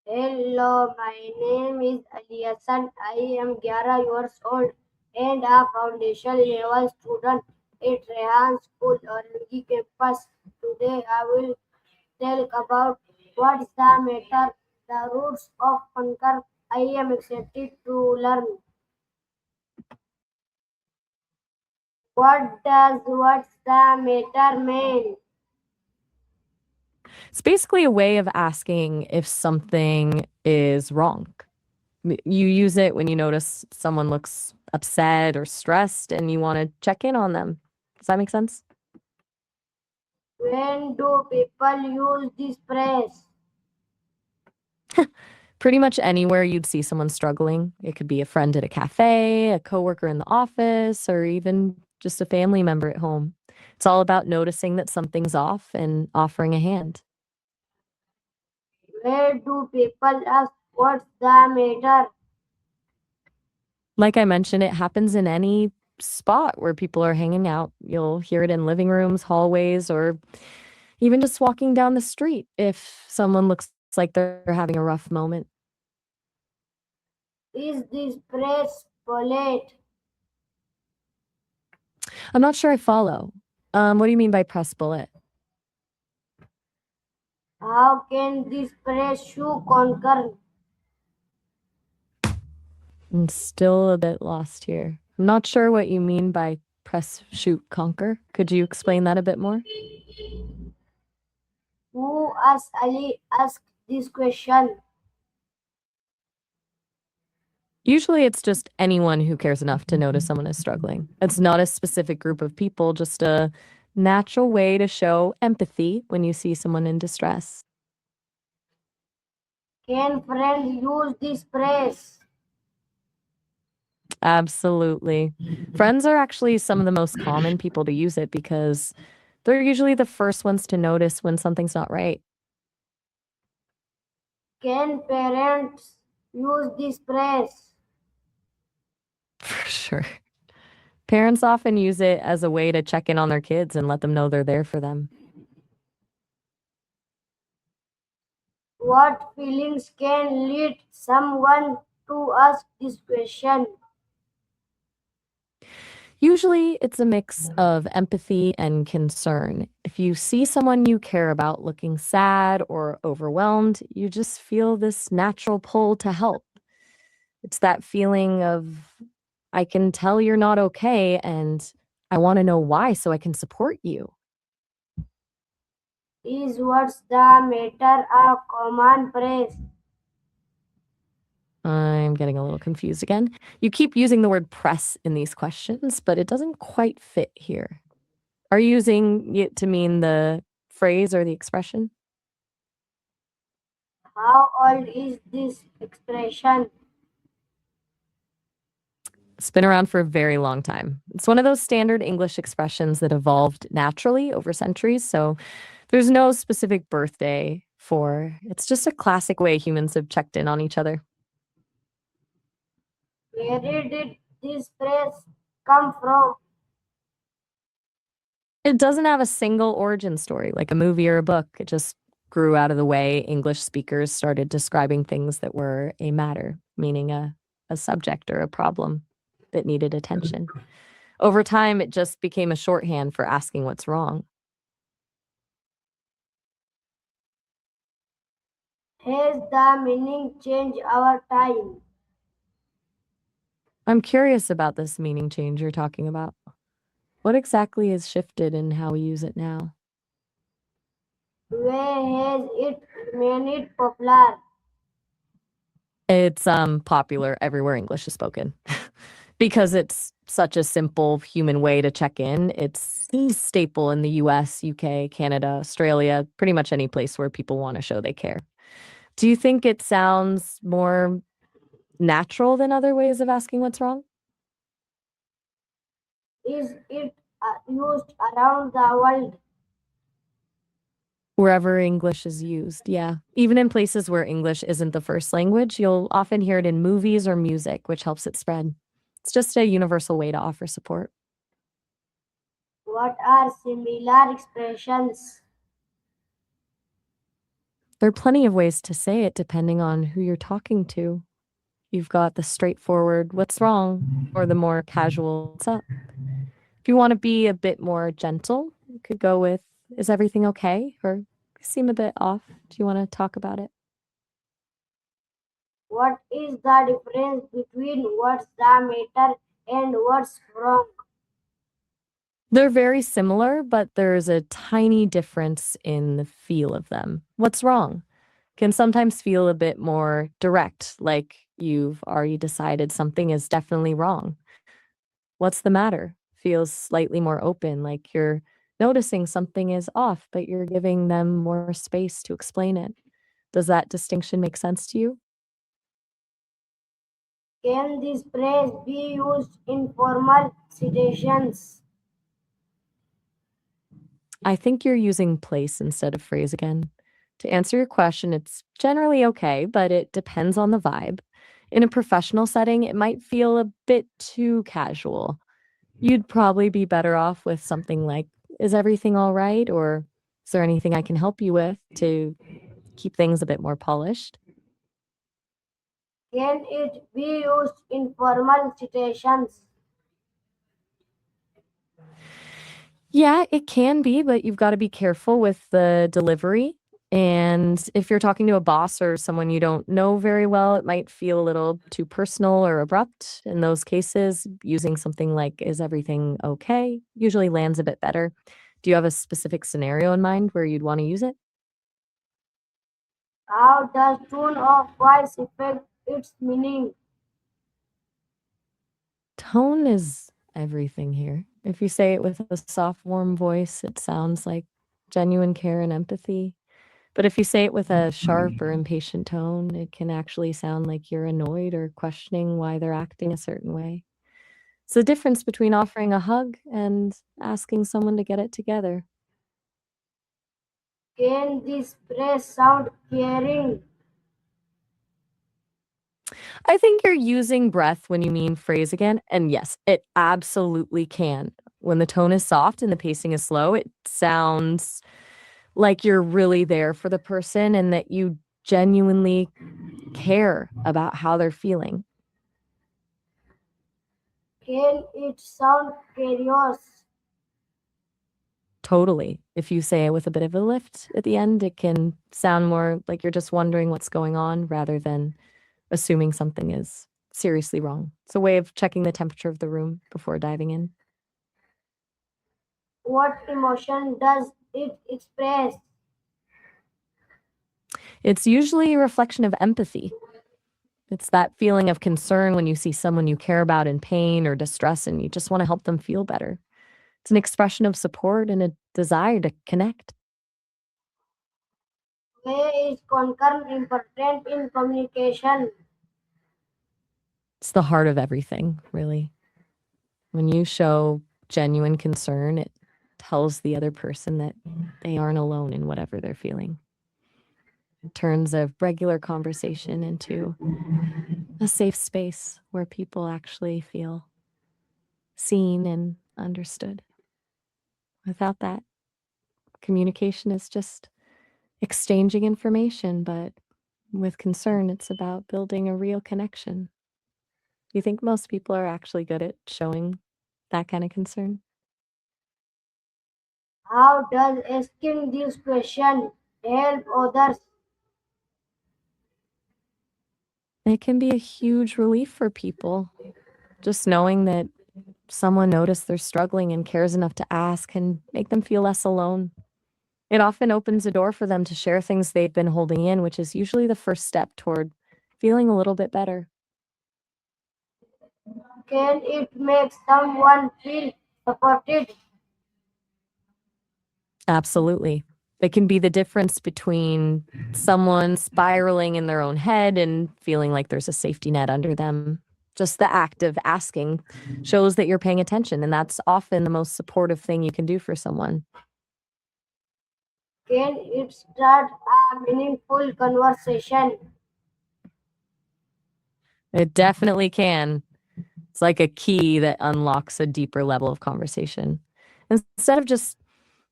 Hello, my name is Aliasan. I am 11 years old and a foundation level student at Rehan School, Orangi campus. Today I will tell about what's the matter, the roots of conquer. I am excited to learn. What does what's the matter mean? It's basically a way of asking if something is wrong. You use it when you notice someone looks upset or stressed and you want to check in on them. Does that make sense? When do people use this phrase? Pretty much anywhere you'd see someone struggling. It could be a friend at a cafe, a coworker in the office, or even just a family member at home. It's all about noticing that something's off and offering a hand. Where do people ask what's the matter? Like I mentioned, it happens in any spot where people are hanging out. You'll hear it in living rooms, hallways, or even just walking down the street if someone looks like they're having a rough moment. Is this phrase polite? I'm not sure I follow. What do you mean by press bullet? How can this phrase show conquer? I'm still a bit lost here. I'm not sure what you mean by press, shoot, conquer. Could you explain that a bit more? Who asked Ali asked this question? Usually it's just anyone who cares enough to notice someone is struggling. It's not a specific group of people, just a natural way to show empathy when you see someone in distress. Can friends use this phrase? Absolutely. Friends are actually some of the most common people to use it because they're usually the first ones to notice when something's not right. Can parents use this phrase? For sure. Parents often use it as a way to check in on their kids and let them know they're there for them. What feelings can lead someone to ask this question? Usually, it's a mix of empathy and concern. If you see someone you care about looking sad or overwhelmed, you just feel this natural pull to help. It's that feeling of, I can tell you're not okay, and I want to know why so I can support you. Is what's the matter a common phrase? I'm getting a little confused again. You keep using the word press in these questions, but it doesn't quite fit here. Are you using it to mean the phrase or the expression? How old is this expression? It's been around for a very long time. It's one of those standard English expressions that evolved naturally over centuries. So there's no specific birthday for it's just a classic way humans have checked in on each other. Where did this phrase come from? It doesn't have a single origin story like a movie or a book. It just grew out of the way English speakers started describing things that were a matter, meaning a subject or a problem that needed attention. Over time, it just became a shorthand for asking what's wrong. Has the meaning changed our time? I'm curious about this meaning change you're talking about. What exactly has shifted in how we use it now? Where has it made it popular? It's popular everywhere English is spoken. Because it's such a simple human way to check in. It's a staple in the US, UK, Canada, Australia, pretty much any place where people want to show they care. Do you think it sounds more natural than other ways of asking what's wrong? Is it used around the world? Wherever English is used, yeah. Even in places where English isn't the first language, you'll often hear it in movies or music, which helps it spread. It's just a universal way to offer support. What are similar expressions? There are plenty of ways to say it depending on who you're talking to. You've got the straightforward, "What's wrong?" or the more casual, "What's up?" If you want to be a bit more gentle, you could go with, "Is everything okay?" or "You seem a bit off. Do you want to talk about it?" What is the difference between what's the matter and what's wrong? They're very similar, but there's a tiny difference in the feel of them. "What's wrong?" can sometimes feel a bit more direct, like you've already decided something is definitely wrong. "What's the matter?" feels slightly more open, like you're noticing something is off, but you're giving them more space to explain it. Does that distinction make sense to you? Can this phrase be used in formal situations? I think you're using place instead of phrase again. To answer your question, it's generally okay, but it depends on the vibe. In a professional setting, it might feel a bit too casual. You'd probably be better off with something like, "Is everything all right?" or "Is there anything I can help you with?" to keep things a bit more polished. Can it be used in formal situations? Yeah, it can be, but you've gotta be careful with the delivery, and if you're talking to a boss or someone you don't know very well, it might feel a little too personal or abrupt. In those cases, using something like, "Is everything okay?" usually lands a bit better. Do you have a specific scenario in mind where you'd wanna use it? How does tone of voice affect its meaning? Tone is everything here. If you say it with a soft, warm voice, it sounds like genuine care and empathy. But if you say it with a sharp or impatient tone, it can actually sound like you're annoyed or questioning why they're acting a certain way. It's the difference between offering a hug and asking someone to get it together. Can this phrase sound caring? I think you're using breath when you mean phrase again. And yes, it absolutely can. When the tone is soft and the pacing is slow, it sounds like you're really there for the person and that you genuinely care about how they're feeling. Can it sound curious? Totally. If you say it with a bit of a lift at the end, it can sound more like you're just wondering what's going on rather than assuming something is seriously wrong. It's a way of checking the temperature of the room before diving in. What emotion does it express? It's usually a reflection of empathy. It's that feeling of concern when you see someone you care about in pain or distress and you just want to help them feel better. It's an expression of support and a desire to connect. Why is concern important in communication? It's the heart of everything, really. When you show genuine concern, it tells the other person that they aren't alone in whatever they're feeling. It turns a regular conversation into a safe space where people actually feel seen and understood. Without that, communication is just exchanging information, but with concern, it's about building a real connection. You think most people are actually good at showing that kind of concern? How does asking this question help others? It can be a huge relief for people. Just knowing that someone noticed they're struggling and cares enough to ask can make them feel less alone. It often opens a door for them to share things they've been holding in, which is usually the first step toward feeling a little bit better. Can it make someone feel supported? Absolutely. It can be the difference between someone spiraling in their own head and feeling like there's a safety net under them. Just the act of asking shows that you're paying attention, and that's often the most supportive thing you can do for someone. Can it start a meaningful conversation? It definitely can. It's like a key that unlocks a deeper level of conversation. Instead of just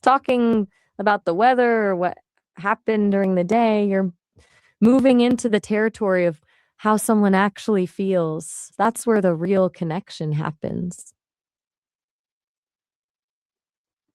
talking about the weather or what happen during the day, you're moving into the territory of how someone actually feels. That's where the real connection happens.